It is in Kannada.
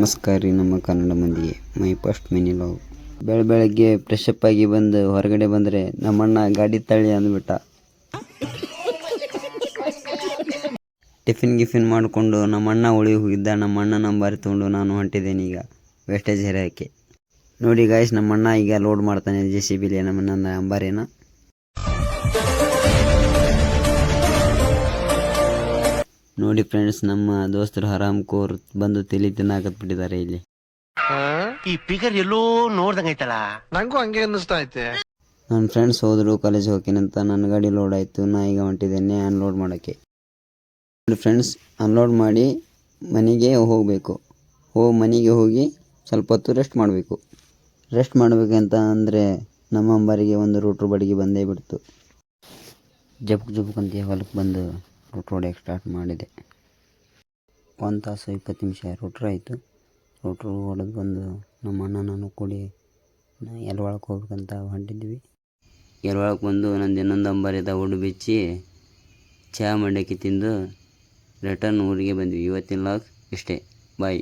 ನಮಸ್ಕಾರ ರೀ ನಮ್ಮ ಕನ್ನಡ ಮಂದಿಗೆ ಮೈ ಫಸ್ಟ್ ಮಿನಿ ಲಾಗ್. ಬೆಳಗ್ಗೆ ಫ್ರೆಶಪ್ ಆಗಿ ಬಂದು ಹೊರಗಡೆ ಬಂದರೆ ನಮ್ಮಣ್ಣ ಗಾಡಿ ತಳ್ಳಿ ಅಂದ್ಬಿಟ್ಟ. ಟಿಫಿನ್ ಮಾಡಿಕೊಂಡು ನಮ್ಮಣ್ಣ ಉಳಿ ಹೋಗಿದ್ದ. ನಮ್ಮಣ್ಣ ನಂಬರ್ ತೊಗೊಂಡು ನಾನು ಹೊಂಟಿದ್ದೇನೆ ಈಗ ವೇಸ್ಟೇಜ್ ಹೇರೋಕ್ಕೆ. ನೋಡಿ ಗಾಯ್ಸ್, ನಮ್ಮಣ್ಣ ಈಗ ಲೋಡ್ ಮಾಡ್ತಾನೆ JCBಲಿ ನನ್ನ ಅಂಬಾರೇನ. ನೋಡಿ ಫ್ರೆಂಡ್ಸ್, ನಮ್ಮ ದೋಸ್ತರು ಹರಾಮ್ ಕೋರ್ ಬಂದು ತಲೆ ತಿನ್ನಾಕತ್ಬಿಟ್ಟಿದ್ದಾರೆ ಇಲ್ಲಿ. ಈ ಫಿಗರ್ ಎಲ್ಲೋ ನೋಡ್ದಂಗೈತಲ್ಲ, ನಂಗೂ ಹಂಗೆ ಅನ್ನಿಸ್ತಾ ಐತೆ. ನನ್ನ ಫ್ರೆಂಡ್ಸ್ ಹೋದ್ರು ಕಾಲೇಜ್ ಹೋಗ್ತೀನಂತ. ನನ್ನ ಗಾಡಿ ಲೋಡ್ ಆಯಿತು. ನಾ ಈಗ ಹೊಂಟಿದ್ದೇನೆ ಅನ್ಲೋಡ್ ಮಾಡೋಕ್ಕೆ. ನೋಡಿ ಫ್ರೆಂಡ್ಸ್, ಅನ್ಲೋಡ್ ಮಾಡಿ ಮನೆಗೆ ಹೋಗಬೇಕು. ಮನೆಗೆ ಹೋಗಿ ಸ್ವಲ್ಪ ಹೊತ್ತು ರೆಸ್ಟ್ ಮಾಡಬೇಕು. ರೆಸ್ಟ್ ಮಾಡಬೇಕಂತ ಅಂದರೆ ನಮ್ಮ ಅಂಬಾರಿಗೆ ಒಂದು ರೂಟ್ರ್ ಬಡಿಗೆ ಬಂದೇ ಬಿಡ್ತು. ಜಬಕ್ ಅಂತ ಹೊಲಕ್ಕೆ ಬಂದು ರೂಟ್ರ್ ಹೊಡೆಯೋಕ್ಕೆ ಸ್ಟಾರ್ಟ್ ಮಾಡಿದೆ. 1 ತಾಸು 20 ನಿಮಿಷ ರೂಟ್ರ್ ಆಯಿತು. ರೂಟ್ರ್ ಹೊಡೆದು ಬಂದು ನಮ್ಮ ಅಣ್ಣ ನಾನು ಕೂಡಿ ಎಲ್ವಾಳಕ್ಕೆ ಹೋಗ್ಬೇಕಂತ ಹೊಂಟಿದ್ವಿ. ಎಲ್ವಾಳಕ್ಕೆ ಬಂದು ನಂದು ಇನ್ನೊಂದು ಅಂಬಾರಿದ ಉಡು ಬಿಚ್ಚಿ ಚಹಾ ಮಂಡಕ್ಕಿ ತಿಂದು ರಿಟರ್ನ್ ಊರಿಗೆ ಬಂದ್ವಿ. ಇವತ್ತಿನ ಲಾಗ್ ಇಷ್ಟೇ. ಬಾಯ್.